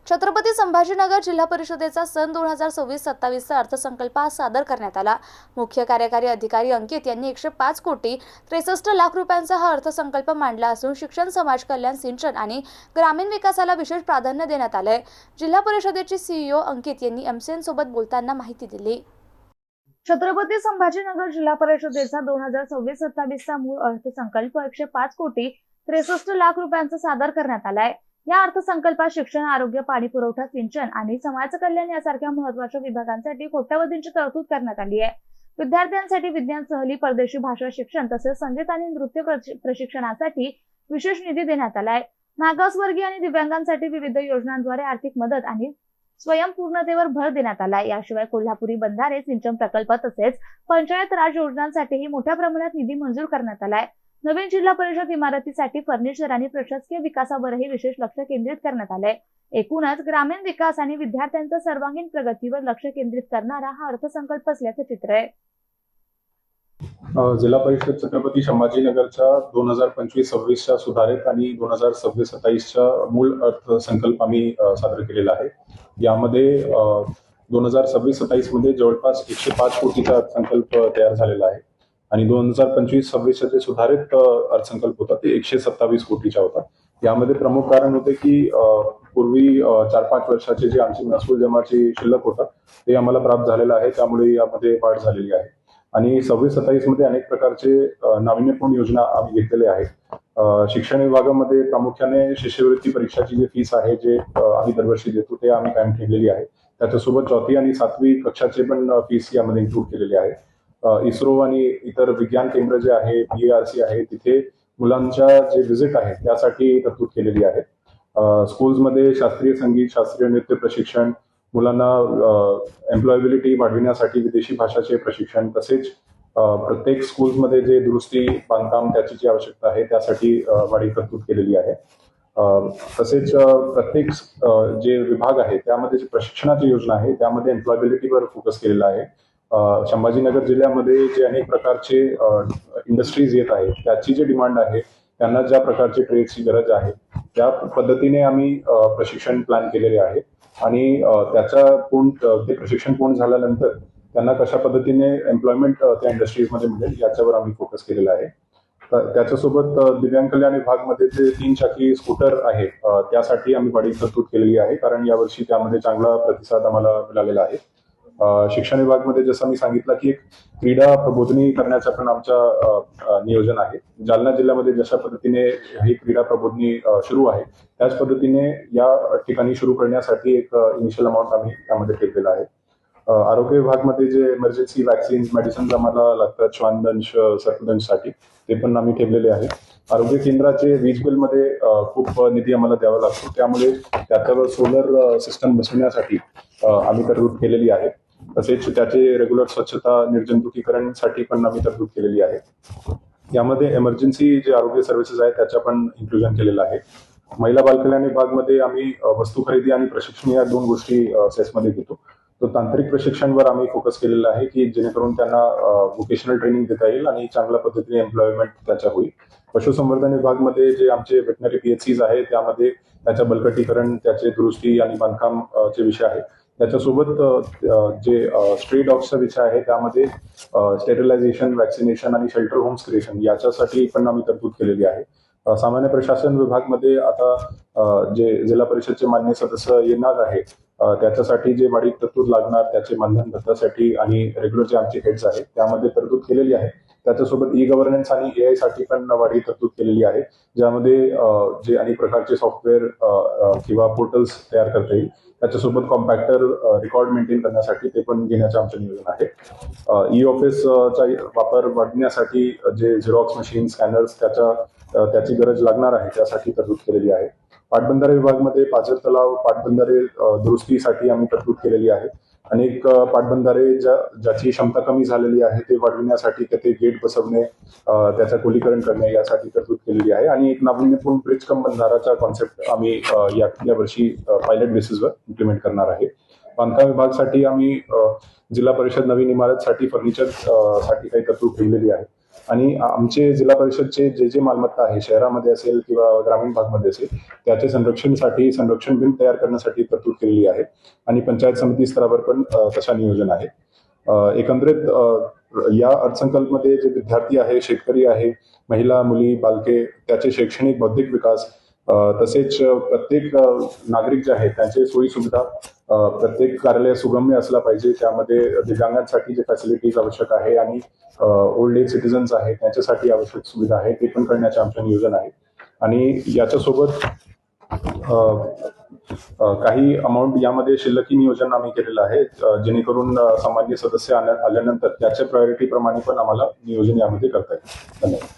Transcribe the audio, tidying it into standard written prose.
छत्रपती संभाजीनगर जिल्हा परिषदेचा सन 2026-27चा अर्थसंकल्प आज सादर करण्यात आला। मुख्य कार्यकारी अधिकारी अंकित यांनी 105 कोटी 63 लाख रुपयांचा हा अर्थसंकल्प मांडला असून शिक्षण, समाज कल्याण, सिंचन आणि ग्रामीण विकासाला विशेष प्राधान्य देण्यात आले। जिल्हा परिषदेचे सीईओ अंकित यांनी एमसीएन सोबत बोलताना माहिती दिली। छत्रपती संभाजीनगर जिल्हा परिषदेचा 2026-27चा मूळ अर्थसंकल्प 105 कोटी 63 लाख रुपयांचा सादर करण्यात आलाय। या अर्थसंकल्पात शिक्षण, आरोग्य, पाणी पुरवठा, सिंचन आणि समाज कल्याण यासारख्या महत्त्वाच्या विभागांसाठी कोट्यवधींची तरतूद करण्यात आली आहे। विद्यार्थ्यांसाठी विज्ञान सहली, परदेशी भाषा शिक्षण तसेच संगीत आणि नृत्य प्रशिक्षणासाठी विशेष निधी देण्यात आलाय। मागासवर्गीय आणि दिव्यांगांसाठी विविध योजनांद्वारे आर्थिक मदत आणि स्वयंपूर्णतेवर भर देण्यात आला। याशिवाय कोल्हापुरी बंधारे, सिंचन प्रकल्प तसेच पंचायत राज योजनांसाठीही मोठ्या प्रमाणात निधी मंजूर करण्यात आलाय। नवीन जिल्हा परिषद इमारतीसाठी फर्निचर आणि प्रशासकीय विकासावरही विशेष लक्ष केंद्रित करण्यात आले। एकूणच ग्रामीण विकास आणि विद्यार्थ्यांच्या सर्वांगीण प्रगतीवर लक्ष केंद्रित करणारा हा अर्थसंकल्प असल्याचं चित्र आहे। जिल्हा परिषद छत्रपती संभाजीनगरच्या 2025-26च्या सुधारित आणि 2026-27च्या मूळ अर्थसंकल्प आम्ही सादर केलेला आहे। यामध्ये 2026-27 मध्ये जवळपास 105 कोटीचा अर्थसंकल्प तयार झालेला आहे आणि 2025-26चा जे सुधारित अर्थसंकल्प होता ते 127 कोटीचा होता। यामध्ये प्रमुख कारण होते की पूर्वी 4-5 वर्षाचे जे आमचे महसूल जमाची शिल्लक होता ते आम्हाला प्राप्त झालेलं आहे, त्यामुळे यामध्ये वाढ झालेली आहे। आणि 26-27 मध्ये अनेक प्रकारचे नाविन्यपूर्ण योजना आम्ही घेतलेले आहेत। शिक्षण विभागामध्ये प्रामुख्याने शिष्यवृत्ती परीक्षाची जी फीस आहे जे आम्ही दरवर्षी देतो ते आम्ही कायम ठेवलेली आहे। त्याच्यासोबत 4थी आणि 7वी कक्षाचे पण फीस यामध्ये इन्क्लूड केलेली आहे। इस्रो आणि इतर विज्ञान केंद्र जे आहे, BARC आहे, तिथे मुलांच्या जे व्हिजिट आहे त्यासाठी तरतूद केलेली आहे। स्कूल्समध्ये शास्त्रीय संगीत, शास्त्रीय नृत्य प्रशिक्षण, मुलांना एम्प्लॉयबिलिटी वाढविण्यासाठी विदेशी भाषाचे प्रशिक्षण, तसेच प्रत्येक स्कूल्समध्ये जे दुरुस्ती, बांधकाम त्याची जी आवश्यकता आहे त्यासाठी वाढीव तरतूद केलेली आहे। तसेच प्रत्येक जे विभाग आहे त्यामध्ये जे प्रशिक्षणाची योजना आहे त्यामध्ये एम्प्लॉयबिलिटीवर फोकस केलेला आहे। संभाजीनगर जिल्ह्यामध्ये जे अनेक प्रकारचे इंडस्ट्रीज येत आहेत त्याची जी डिमांड आहे, त्यांना ज्या प्रकारचे ट्रेड्सची गरज आहे त्या पद्धतीने आम्ही प्रशिक्षण प्लॅन केलेले आहे आणि ते प्रशिक्षण पूर्ण झाल्यानंतर त्यांना कशा पद्धतीने एम्प्लॉयमेंट त्या इंडस्ट्रीजमध्ये मिळेल याच्यावर आम्ही फोकस केलेला आहे। त्याच्यासोबत दिव्यांग कल्याण विभागमध्ये जे 3 चाकी स्कूटर आहे त्यासाठी आम्ही वाढीव तरतूद केलेली आहे, कारण यावर्षी त्यामध्ये चांगला प्रतिसाद आम्हाला मिळालेला आहे। शिक्षण विभागामध्ये जसं मी सांगितलं की एक क्रीडा प्रबोधनी करण्याचं पण आमचा नियोजन आहे। जालना जिल्ह्यामध्ये जशा पद्धतीने ही क्रीडा प्रबोधनी सुरू आहे त्याच पद्धतीने या ठिकाणी सुरू करण्यासाठी एक इनिशियल अमाऊंट आम्ही त्यामध्ये ठेवलेला आहे। आरोग्य विभागामध्ये जे इमर्जन्सी वॅक्सिन्स, मेडिसिन्स आम्हाला लागतात श्वानदंश, सर्पदंशसाठी ते पण आम्ही ठेवलेले आहे। आरोग्य केंद्राचे वीज बिलमध्ये खूप निधी आम्हाला द्यावा लागतो, त्यामुळे त्याच्यावर सोलर सिस्टम बसवण्यासाठी आम्ही तरतूद केलेली आहे। तसेच त्याचे रेग्युलर स्वच्छता, निर्जंतुकीकरणसाठी पण आम्ही तरतूद केलेली आहे। यामध्ये इमर्जन्सी जे आरोग्य सर्व्हिसेस आहेत त्याच्या पण इन्क्लुजन केलेलं आहे। महिला बालकल्याण विभागामध्ये आम्ही वस्तू खरेदी आणि प्रशिक्षण या 2 गोष्टी सेसमध्ये घेतो। तो तांत्रिक प्रशिक्षणवर आम्ही फोकस केलेला आहे की जेणेकरून त्यांना व्होकेशनल ट्रेनिंग देता येईल आणि चांगल्या पद्धतीने एम्प्लॉयमेंट त्याच्या होईल। पशुसंवर्धन विभागामध्ये जे आमचे वेटनरी PHCs आहे त्यामध्ये त्याच्या बळकटीकरण, त्याचे दुरुस्ती आणि बांधकाम चे विषय आहे। त्याच्यासोबत जे स्ट्रे डॉग्सचा विषय आहे त्यामध्ये स्टेरिलायझेशन, वॅक्सिनेशन आणि शेल्टर होम्स क्रिएशन याच्यासाठी पण आम्ही तरतूद केलेली आहे। सामान्य प्रशासन विभागामध्ये आता जे जिल्हा परिषदचे मान्य सदस्य येणार आहे त्याच्यासाठी जे वाढीव तरतूद लागणार त्याचे मानधन भत्त्यासाठी आणि रेग्युलर जे आमचे हेड्स आहेत त्यामध्ये तरतूद केलेली आहे। त्याच्यासोबत ई-गव्हर्नन्स आणि AI साठी पण वाढीव तरतूद केलेली आहे, ज्यामध्ये जे अनेक प्रकारचे सॉफ्टवेअर किंवा पोर्टल्स तयार करता येईल। त्याच्यासोबत कॉम्पॅक्टर रेकॉर्ड मेंटेन करण्यासाठी ते पण घेण्याचं आमचं नियोजन आहे। ई-ऑफिसचा वापर वाढवण्यासाठी जे झेरॉक्स मशीन, स्कॅनर्स त्याची गरज लागणार आहे त्यासाठी तरतूद केलेली आहे। पाटबंधारे विभागामध्ये पाझर तलाव पाटबंधारे दुरुस्तीसाठी आम्ही तरतूद केलेली आहे। अनेक पाटबंधारे ज्याची क्षमता कमी झालेली आहे ते वाढविण्यासाठी ते गेट बसवणे, त्याचं खोलीकरण करणे यासाठी तरतूद केलेली आहे आणि एक नाविन्यपूर्ण ब्रिज कम बंधाराचा कॉन्सेप्ट आम्ही या वर्षी पायलट बेसिसवर इम्प्लिमेंट करणार आहे। बांधकाम विभागासाठी आम्ही जिल्हा परिषद नवीन इमारतसाठी फर्निचर साठी काही तरतूद ठेवलेली आहे। आणि आमचे जिल्हा परिषदचे जे मालमत्ता आहे, शहरामध्ये असेल किंवा ग्रामीण भागमध्ये असेल, त्याचे संरक्षणसाठी संरक्षण बिल तयार करण्यासाठी तरतूद केलेली आहे आणि पंचायत समिती स्तरावर पण तशा नियोजन आहे. एकंदरीत या अर्थसंकल्पमध्ये जे विद्यार्थी आहे, शेतकरी आहे, महिला, मुली, बालके, त्याचे शैक्षणिक बौद्धिक विकास, तसेच प्रत्येक नागरिक जे आहेत त्यांचे सोयी सुविधा, प्रत्येक कार्यालय सुगम्य असला पाहिजे, त्यामध्ये दिव्यांगांसाठी जे फॅसिलिटीज आवश्यक आहे आणि ओल्ड एज सिटीजन्स आहेत त्यांच्यासाठी आवश्यक सुविधा आहे ते पण करण्याचे आमचे नियोजन आहे. आणि याच्यासोबत काही अमाऊंट यामध्ये शिल्लकी नियोजन आम्ही केलेलं आहे, जेणेकरून सामान्य सदस्य आल्यानंतर त्याच्या प्रायोरिटी प्रमाणे पण आम्हाला नियोजन यामध्ये करता येईल. धन्यवाद.